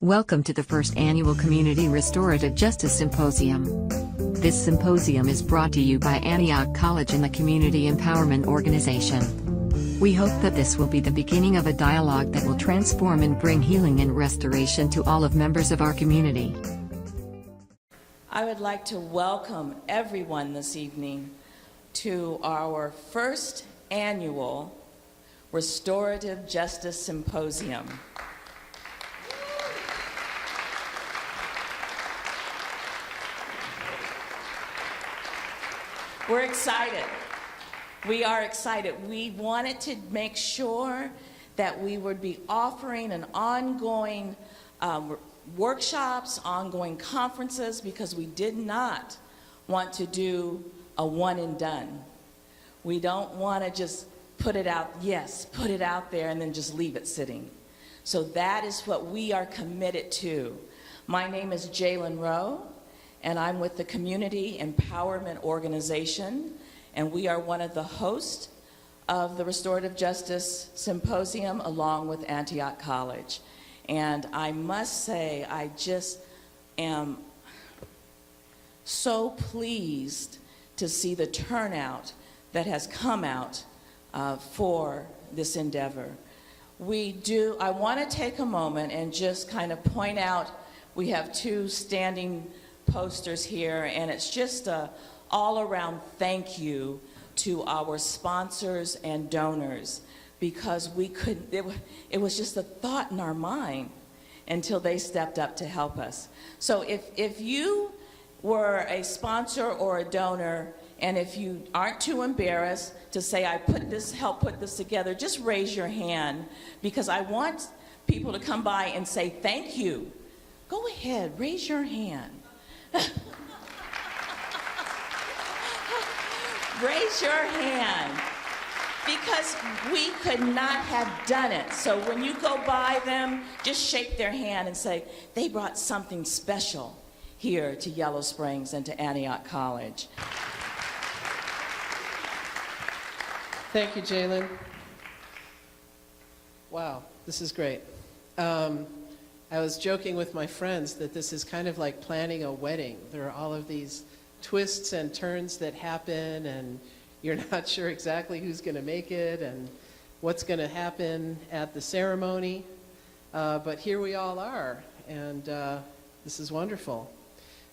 Welcome to the first annual Community Restorative Justice Symposium. This symposium is brought to you by Antioch College and the Community Empowerment Organization. We hope that this will be the beginning of a dialogue that will transform and bring healing and restoration to all of members of our community. I would like to welcome everyone this evening to our first annual Restorative Justice Symposium. We're excited. We are excited. We wanted to make sure that we would be offering an ongoing workshops, ongoing conferences, because we did not want to do a one and done. We don't want to just put it out there and then just leave it sitting. So that is what we are committed to. My name is Jalen Rowe, and I'm with the Community Empowerment Organization, and we are one of the hosts of the Restorative Justice Symposium along with Antioch College. And I must say, I just am so pleased to see the turnout that has come out for this endeavor. I want to take a moment and just kind of point out, we have two standing posters here, and it's just a all-around thank you to our sponsors and donors, because it was just a thought in our mind until they stepped up to help us. So if you were a sponsor or a donor, and if you aren't too embarrassed to say, I helped put this together, just raise your hand, because I want people to come by and say thank you. Go ahead, raise your hand. Raise your hand, because we could not have done it. So when you go by them, just shake their hand and say, they brought something special here to Yellow Springs and to Antioch College. Thank you, Jalen. Wow, this is great. I was joking with my friends that this is kind of like planning a wedding. There are all of these twists and turns that happen, and you're not sure exactly who's going to make it and what's going to happen at the ceremony. But here we all are, and this is wonderful.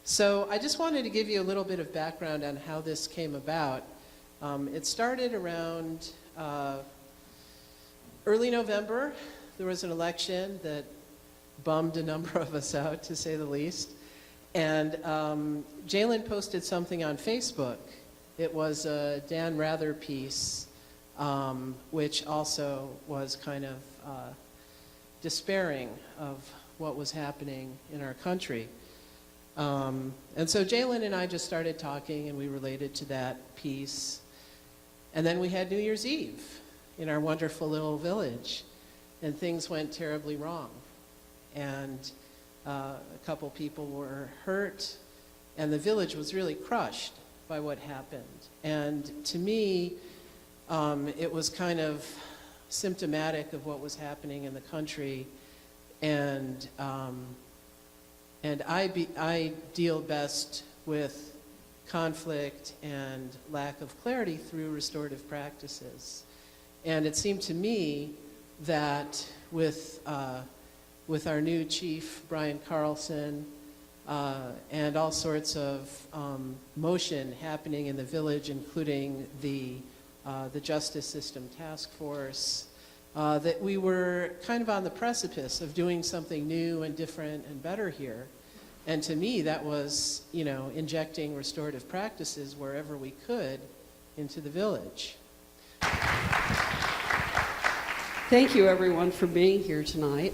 So I just wanted to give you a little bit of background on how this came about. It started around early November. There was an election that bummed a number of us out, to say the least. And Jalen posted something on Facebook. It was a Dan Rather piece, which also was kind of despairing of what was happening in our country. And so Jalen and I just started talking, and we related to that piece. And then we had New Year's Eve in our wonderful little village, and things went terribly wrong. And a couple people were hurt, and the village was really crushed by what happened. And to me, it was kind of symptomatic of what was happening in the country. And I deal best with conflict and lack of clarity through restorative practices. And it seemed to me that with our new chief, Brian Carlson, and all sorts of motion happening in the village, including the Justice System Task Force, that we were kind of on the precipice of doing something new and different and better here. And to me, that was, injecting restorative practices wherever we could into the village. Thank you, everyone, for being here tonight.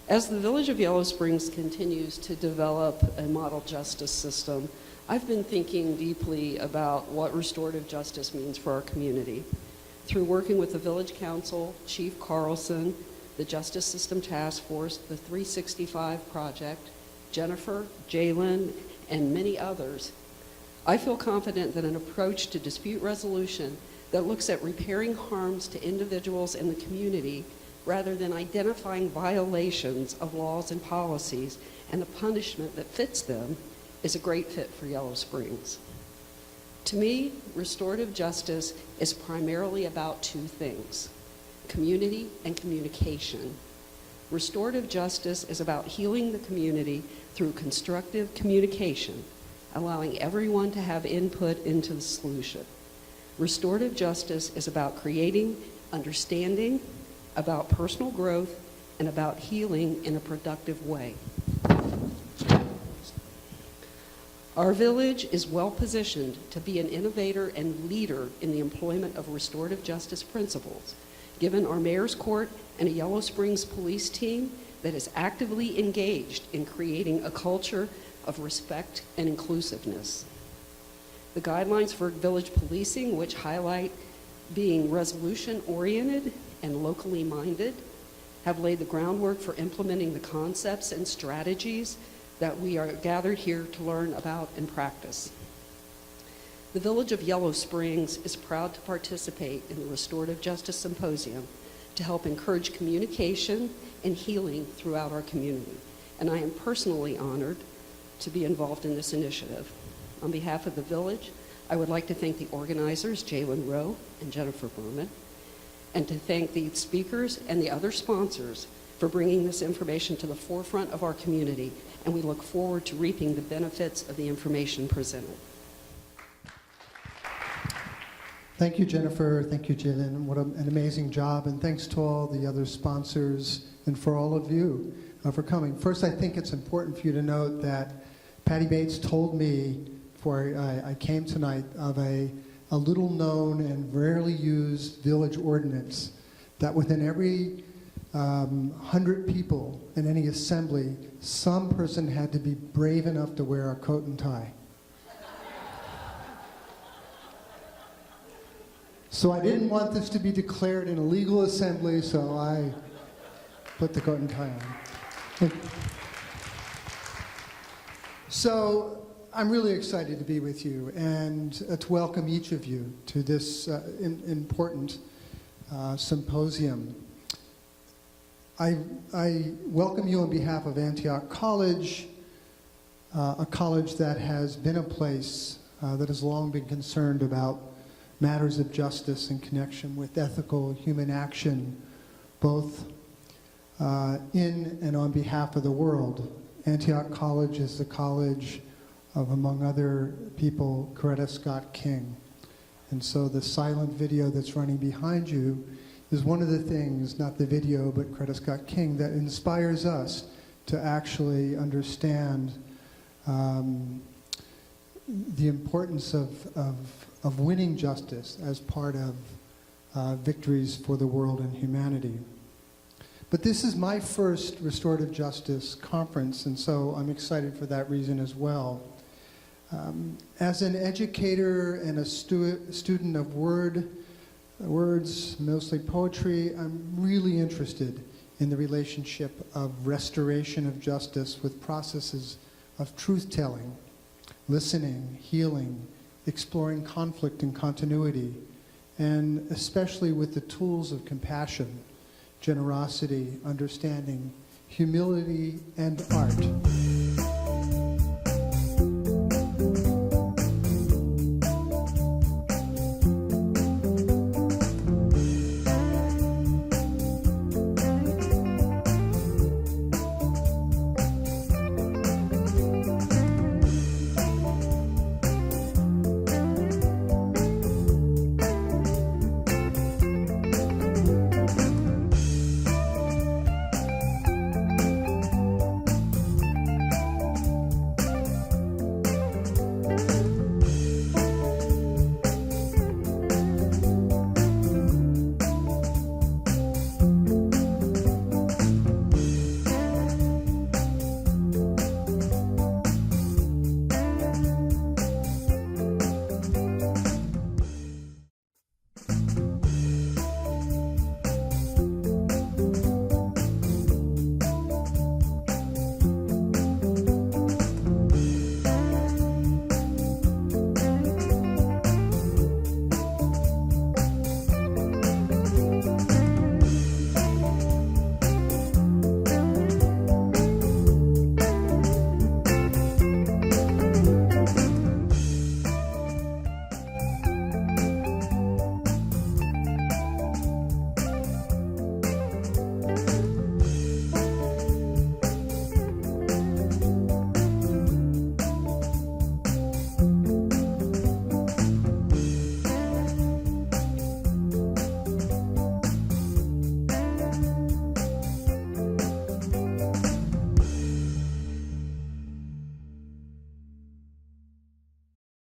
As the Village of Yellow Springs continues to develop a model justice system, I've been thinking deeply about what restorative justice means for our community. Through working with the Village Council, Chief Carlson, the Justice System Task Force, the 365 Project, Jennifer, Jalen, and many others, I feel confident that an approach to dispute resolution that looks at repairing harms to individuals in the community rather than identifying violations of laws and policies and the punishment that fits them, is a great fit for Yellow Springs. To me, restorative justice is primarily about two things: community and communication. Restorative justice is about healing the community through constructive communication, allowing everyone to have input into the solution. Restorative justice is about creating understanding, about personal growth, and about healing in a productive way. Our village is well positioned to be an innovator and leader in the employment of restorative justice principles, given our mayor's court and a Yellow Springs police team that is actively engaged in creating a culture of respect and inclusiveness. The guidelines for village policing, which highlight being resolution-oriented and locally minded, have laid the groundwork for implementing the concepts and strategies that we are gathered here to learn about and practice. The Village of Yellow Springs is proud to participate in the Restorative Justice Symposium to help encourage communication and healing throughout our community. And I am personally honored to be involved in this initiative. On behalf of the village, I would like to thank the organizers, Jalen Rowe and Jennifer Berman, and to thank the speakers and the other sponsors for bringing this information to the forefront of our community, and we look forward to reaping the benefits of the information presented. Thank you, Jennifer. Thank you, Jalen. What an amazing job. And thanks to all the other sponsors and for all of you for coming. First, I think it's important for you to note that Patty Bates told me before I came tonight of a little known and rarely used village ordinance that within every 100 people in any assembly, some person had to be brave enough to wear a coat and tie. So I didn't want this to be declared an illegal assembly, so I put the coat and tie on. So I'm really excited to be with you and to welcome each of you to this important symposium. I welcome you on behalf of Antioch College, a college that has been a place that has long been concerned about matters of justice in connection with ethical human action, both in and on behalf of the world. Antioch College is the college of, among other people, Coretta Scott King. And so the silent video that's running behind you is one of the things, not the video, but Coretta Scott King, that inspires us to actually understand the importance of winning justice as part of victories for the world and humanity. But this is my first restorative justice conference, and so I'm excited for that reason as well. As an educator and a student of words, mostly poetry, I'm really interested in the relationship of restoration of justice with processes of truth-telling, listening, healing, exploring conflict and continuity, and especially with the tools of compassion, generosity, understanding, humility, and art.